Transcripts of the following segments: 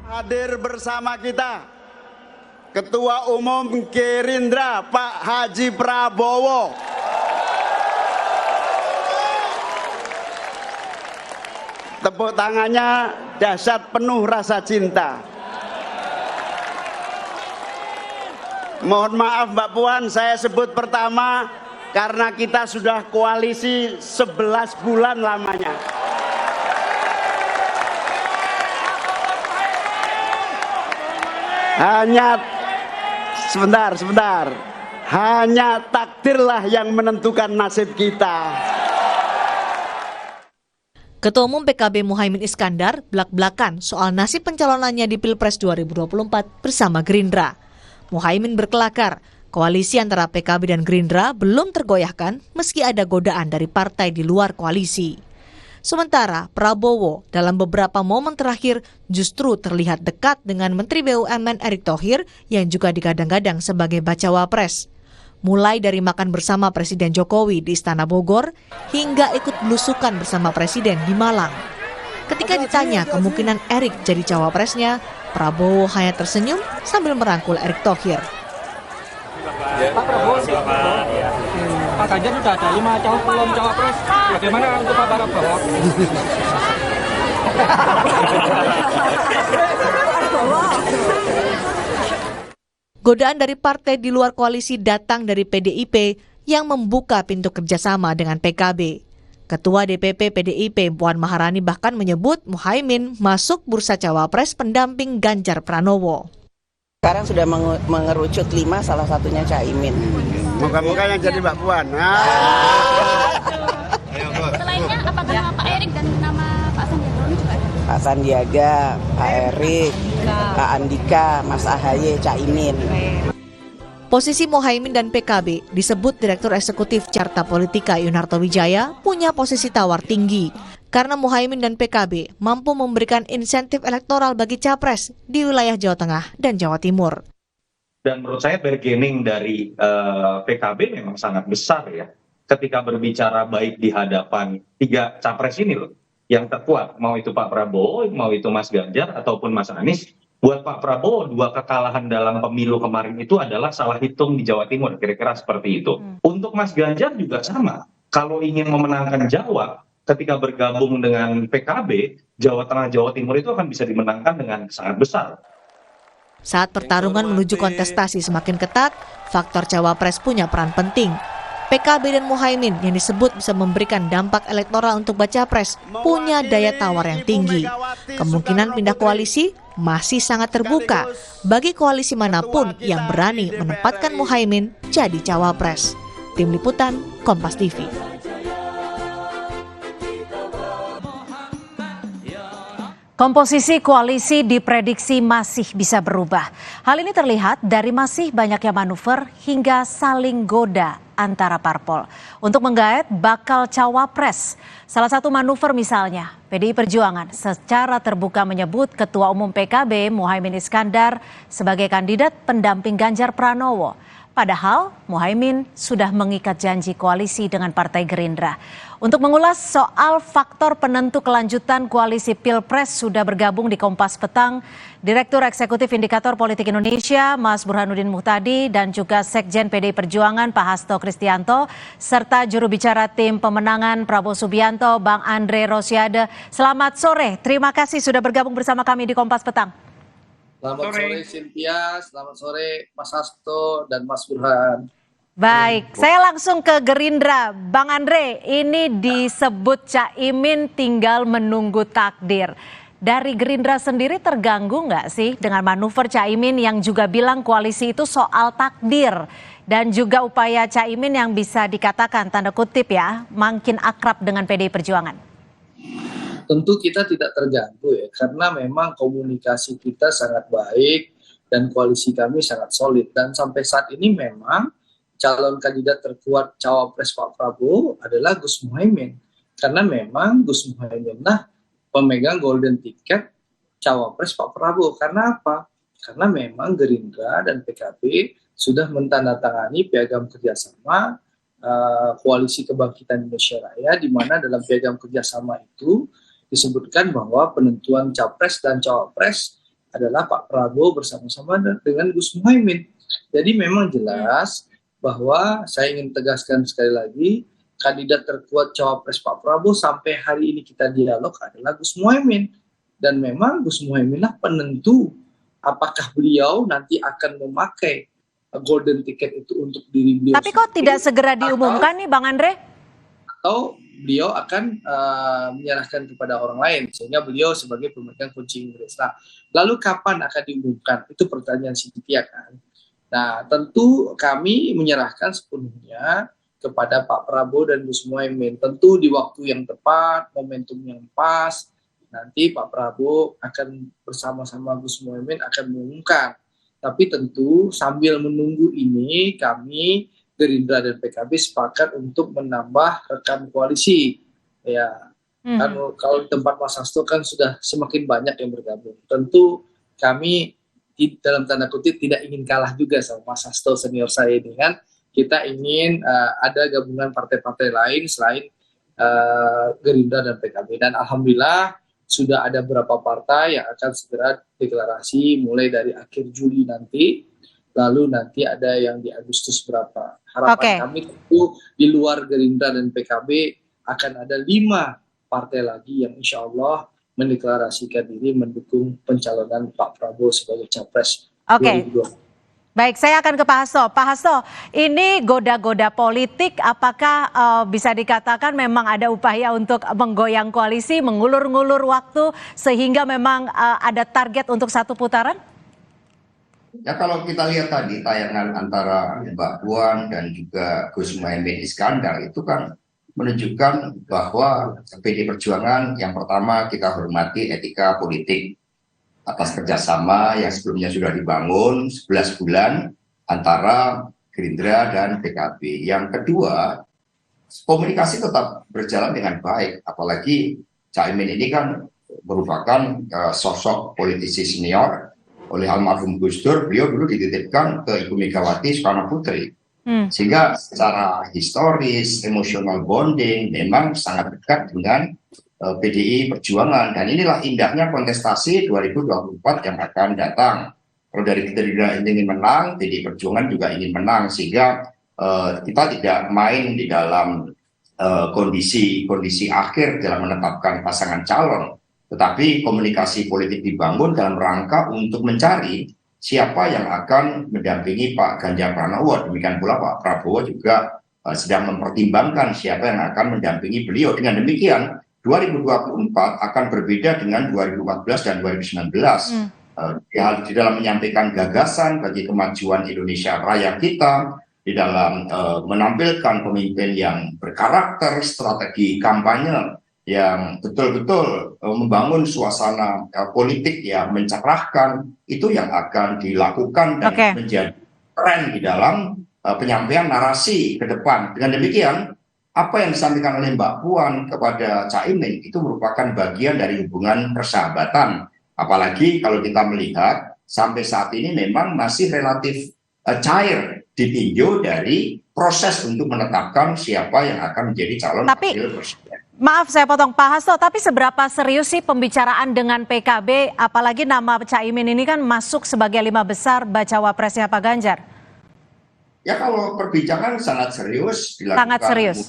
Hadir bersama kita Ketua Umum Gerindra Pak Haji Prabowo. Tepuk tangannya dahsyat penuh rasa cinta. Mohon maaf Mbak Puan, saya sebut pertama karena kita sudah koalisi 11 bulan lamanya. Hanya sebentar. Hanya takdirlah yang menentukan nasib kita. Ketua Umum PKB Muhaimin Iskandar belak-belakan soal nasib pencalonannya di Pilpres 2024 bersama Gerindra. Muhaimin berkelakar, koalisi antara PKB dan Gerindra belum tergoyahkan meski ada godaan dari partai di luar koalisi. Sementara Prabowo dalam beberapa momen terakhir justru terlihat dekat dengan Menteri BUMN Erick Thohir yang juga digadang-gadang sebagai bacawa pres. Mulai dari makan bersama Presiden Jokowi di Istana Bogor hingga ikut belusukan bersama Presiden di Malang. Ketika ditanya kemungkinan Erick jadi cawapresnya, Prabowo hanya tersenyum sambil merangkul Erick Thohir. Pak Prabowo, Pak Ganjar sudah ada 5 calon cawapres. Bagaimana untuk Pak Prabowo? Godaan dari partai di luar koalisi datang dari PDIP yang membuka pintu kerjasama dengan PKB. Ketua DPP PDIP Puan Maharani bahkan menyebut Muhaimin masuk bursa cawapres pendamping Ganjar Pranowo. Sekarang sudah mengerucut 5, salah satunya Caimin. Moga-moga yang jadi Mbak Puan. Selainnya apakah nama Pak Erick dan nama Pak Sandiaga juga ada? Pak Sandiaga, Pak Erick, Pak Andika, Mas Ahaye, Caimin. Posisi Muhaimin dan PKB disebut Direktur Eksekutif Carta Politika Yunarto Wijaya punya posisi tawar tinggi karena Muhaimin dan PKB mampu memberikan insentif elektoral bagi capres di wilayah Jawa Tengah dan Jawa Timur. Dan menurut saya bargaining dari PKB memang sangat besar ya ketika berbicara baik di hadapan 3 capres ini loh yang terkuat, mau itu Pak Prabowo, mau itu Mas Ganjar ataupun Mas Anies. Buat Pak Prabowo, 2 kekalahan dalam pemilu kemarin itu adalah salah hitung di Jawa Timur, kira-kira seperti itu. Untuk Mas Ganjar juga sama. Kalau ingin memenangkan Jawa, ketika bergabung dengan PKB, Jawa Tengah, Jawa Timur itu akan bisa dimenangkan dengan sangat besar. Saat pertarungan menuju kontestasi semakin ketat, faktor cawapres punya peran penting. PKB dan Muhaimin yang disebut bisa memberikan dampak elektoral untuk baca pres punya daya tawar yang tinggi. Kemungkinan pindah koalisi masih sangat terbuka bagi koalisi manapun yang berani menempatkan Muhaimin jadi cawapres. Tim Liputan, Kompas TV. Komposisi koalisi diprediksi masih bisa berubah. Hal ini terlihat dari masih banyaknya manuver hingga saling goda antara parpol untuk menggait bakal cawapres. Salah satu manuver misalnya, PDI Perjuangan secara terbuka menyebut Ketua Umum PKB Muhaimin Iskandar sebagai kandidat pendamping Ganjar Pranowo. Padahal Muhaimin sudah mengikat janji koalisi dengan Partai Gerindra. Untuk mengulas soal faktor penentu kelanjutan koalisi Pilpres sudah bergabung di Kompas Petang Direktur Eksekutif Indikator Politik Indonesia Mas Burhanuddin Muhtadi dan juga Sekjen PDI Perjuangan Pak Hasto Kristianto serta juru bicara tim pemenangan Prabowo Subianto Bang Andre Rosiade. Selamat sore, terima kasih sudah bergabung bersama kami di Kompas Petang. Selamat sore Cynthia, selamat sore Mas Hasto dan Mas Burhan. Baik, saya langsung ke Gerindra. Bang Andre, ini disebut Caimin tinggal menunggu takdir. Dari Gerindra sendiri terganggu nggak sih dengan manuver Caimin yang juga bilang koalisi itu soal takdir? Dan juga upaya Caimin yang bisa dikatakan tanda kutip ya, makin akrab dengan PDI Perjuangan. Tentu kita tidak terganggu ya, karena memang komunikasi kita sangat baik dan koalisi kami sangat solid. Dan sampai saat ini memang calon kandidat terkuat cawapres Pak Prabowo adalah Gus Muhaimin. Karena memang Gus Muhaimin pemegang golden ticket cawapres Pak Prabowo. Karena apa? Karena memang Gerindra dan PKB sudah mentandatangani piagam kerjasama koalisi kebangkitan Indonesia Raya, di mana dalam piagam kerjasama itu disebutkan bahwa penentuan capres dan cawapres adalah Pak Prabowo bersama-sama dengan Gus Muhaimin. Jadi memang jelas bahwa saya ingin tegaskan sekali lagi, kandidat terkuat cawapres Pak Prabowo sampai hari ini kita dialog adalah Gus Muhaimin. Dan memang Gus Muhaimin lah penentu apakah beliau nanti akan memakai golden ticket itu untuk diri beliau. Tapi kok tidak segera diumumkan nih Bang Andre? Atau beliau akan menyerahkan kepada orang lain sehingga beliau sebagai pemegang kunci Inggris. Nah, lalu kapan akan diumumkan? Itu pertanyaan Cynthia kan. Nah, tentu kami menyerahkan sepenuhnya kepada Pak Prabowo dan Gus Muhaimin. Tentu di waktu yang tepat, momentum yang pas, nanti Pak Prabowo akan bersama-sama Gus Muhaimin akan mengumumkan. Tapi tentu sambil menunggu ini kami Gerindra dan PKB sepakat untuk menambah rekan koalisi. Ya, kan kalau di tempat Mas Hasto kan sudah semakin banyak yang bergabung. Tentu kami dalam tanda kutip tidak ingin kalah juga sama Mas Hasto senior saya ini kan. Kita ingin ada gabungan partai-partai lain selain Gerindra dan PKB. Dan alhamdulillah sudah ada beberapa partai yang akan segera deklarasi mulai dari akhir Juli nanti, lalu nanti ada yang di Agustus berapa. Harapan kami tentu di luar Gerindra dan PKB akan ada 5 partai lagi yang insya Allah mendeklarasikan diri mendukung pencalonan Pak Prabowo sebagai capres 2024. Baik, saya akan ke Pak Hasto. Pak Hasto, ini goda-goda politik, apakah bisa dikatakan memang ada upaya untuk menggoyang koalisi, mengulur-ngulur waktu, sehingga memang ada target untuk 1 putaran? Ya kalau kita lihat tadi tayangan antara Mbak Puan dan juga Gus Muhaimin Iskandar itu kan menunjukkan bahwa PD Perjuangan yang pertama kita hormati etika politik atas kerjasama yang sebelumnya sudah dibangun 11 bulan antara Gerindra dan PKB. Yang kedua, komunikasi tetap berjalan dengan baik, apalagi Caimin ini kan merupakan sosok politisi senior oleh almarhum Gus Dur. Beliau dulu dititipkan ke Ibu Megawati Soekarno Putri, sehingga secara historis, emotional bonding memang sangat dekat dengan PDI Perjuangan. Dan inilah indahnya kontestasi 2024 yang akan datang. Kalau dari Gerindra ingin menang, PDI Perjuangan juga ingin menang, sehingga kita tidak main di dalam kondisi akhir dalam menetapkan pasangan calon, tetapi komunikasi politik dibangun dalam rangka untuk mencari siapa yang akan mendampingi Pak Ganjar Pranowo. Demikian pula Pak Prabowo juga sedang mempertimbangkan siapa yang akan mendampingi beliau. Dengan demikian 2024 akan berbeda dengan 2014 dan 2019. Di dalam menyampaikan gagasan bagi kemajuan Indonesia Raya kita, di dalam menampilkan pemimpin yang berkarakter, strategi kampanye yang betul-betul membangun suasana politik yang mencerahkan, itu yang akan dilakukan dan menjadi tren di dalam penyampaian narasi ke depan. Dengan demikian, apa yang disampaikan oleh Mbak Puan kepada Caimin itu merupakan bagian dari hubungan persahabatan. Apalagi kalau kita melihat sampai saat ini memang masih relatif cair ditinjau dari proses untuk menetapkan siapa yang akan menjadi calon wakil presiden. Maaf saya potong Pak Hasto, tapi seberapa serius sih pembicaraan dengan PKB, apalagi nama Caimin ini kan masuk sebagai 5 besar bacawa presnya Pak Ganjar? Ya kalau perbincangan sangat serius, dilakukan sangat serius.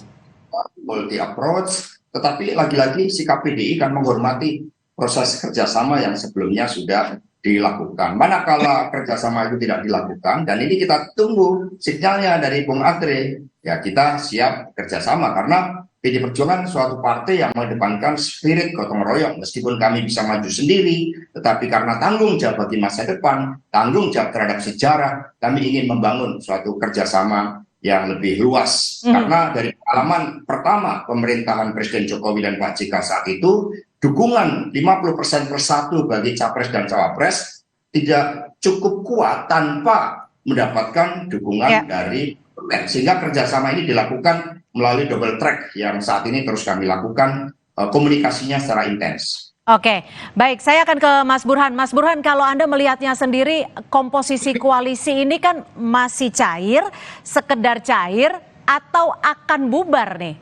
Multi approach, tetapi lagi-lagi sikap PDI kan menghormati proses kerjasama yang sebelumnya sudah dilakukan. Manakala kerjasama itu tidak dilakukan, dan ini kita tunggu sinyalnya dari Bung Andre, ya kita siap kerjasama, karena PD Perjuangan suatu partai yang mengedepankan spirit gotong royong. Meskipun kami bisa maju sendiri, tetapi karena tanggung jawab bagi masa depan, tanggung jawab terhadap sejarah, kami ingin membangun suatu kerjasama yang lebih luas. Karena dari pengalaman pertama pemerintahan Presiden Jokowi dan Pak JK saat itu, dukungan 50% persatu bagi capres dan cawapres tidak cukup kuat tanpa mendapatkan dukungan dari parlemen. Sehingga kerjasama ini dilakukan melalui double track yang saat ini terus kami lakukan komunikasinya secara intens. Oke, baik. Saya akan ke Mas Burhan. Mas Burhan, kalau Anda melihatnya sendiri, komposisi koalisi ini kan masih cair, sekedar cair, atau akan bubar nih?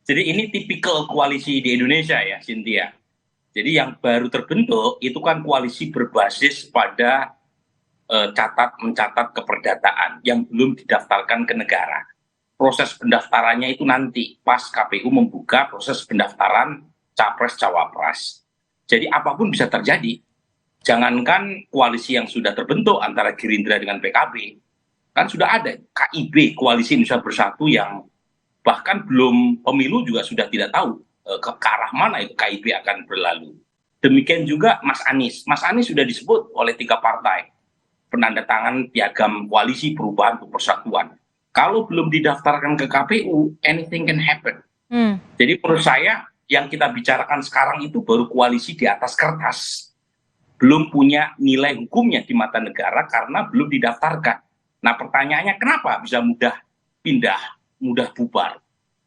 Jadi ini tipikal koalisi di Indonesia ya, Cynthia. Jadi yang baru terbentuk itu kan koalisi berbasis pada mencatat keperdataan yang belum didaftarkan ke negara. Proses pendaftarannya itu nanti pas KPU membuka proses pendaftaran capres-cawapres. Jadi apapun bisa terjadi. Jangankan koalisi yang sudah terbentuk antara Gerindra dengan PKB, kan sudah ada KIB, Koalisi Indonesia Bersatu, yang bahkan belum pemilu juga sudah tidak tahu ke arah mana itu KIB akan berlalu. Demikian juga Mas Anies. Mas Anies sudah disebut oleh 3 partai penandatangan piagam koalisi perubahan untuk persatuan. Kalau belum didaftarkan ke KPU, anything can happen. Jadi menurut saya yang kita bicarakan sekarang itu baru koalisi di atas kertas. Belum punya nilai hukumnya di mata negara karena belum didaftarkan. Nah pertanyaannya kenapa bisa mudah pindah, mudah bubar?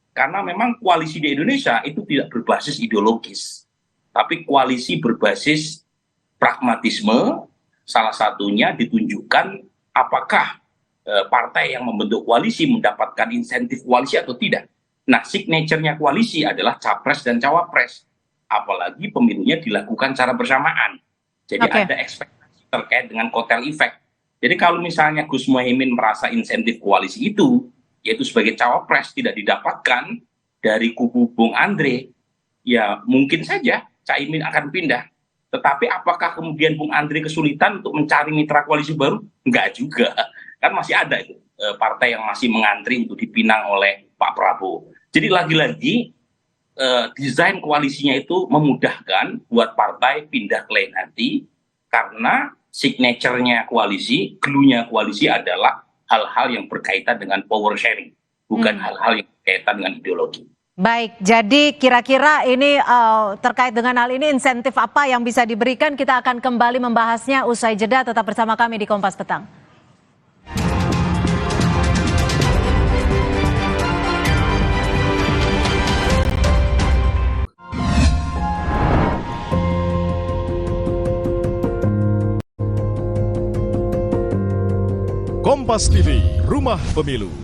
Karena memang koalisi di Indonesia itu tidak berbasis ideologis. Tapi koalisi berbasis pragmatisme, salah satunya ditunjukkan apakah partai yang membentuk koalisi mendapatkan insentif koalisi atau tidak. Nah, signature-nya koalisi adalah capres dan cawapres. Apalagi pemilunya dilakukan secara bersamaan. Jadi ada ekspektasi terkait dengan kotel efek. Jadi kalau misalnya Gus Muhaimin merasa insentif koalisi itu, yaitu sebagai cawapres tidak didapatkan dari kubu Bung Andre, ya mungkin saja Caimin akan pindah. Tetapi apakah kemudian Bung Andre kesulitan untuk mencari mitra koalisi baru? Enggak juga. Kan masih ada itu partai yang masih mengantri untuk dipinang oleh Pak Prabowo. Jadi lagi-lagi desain koalisinya itu memudahkan buat partai pindah ke lain hati, karena signature-nya koalisi, glue-nya koalisi adalah hal-hal yang berkaitan dengan power sharing, bukan hal-hal yang berkaitan dengan ideologi. Baik, jadi kira-kira ini terkait dengan hal ini insentif apa yang bisa diberikan, kita akan kembali membahasnya usai jeda. Tetap bersama kami di Kompas Petang. Kompas TV, Rumah Pemilu.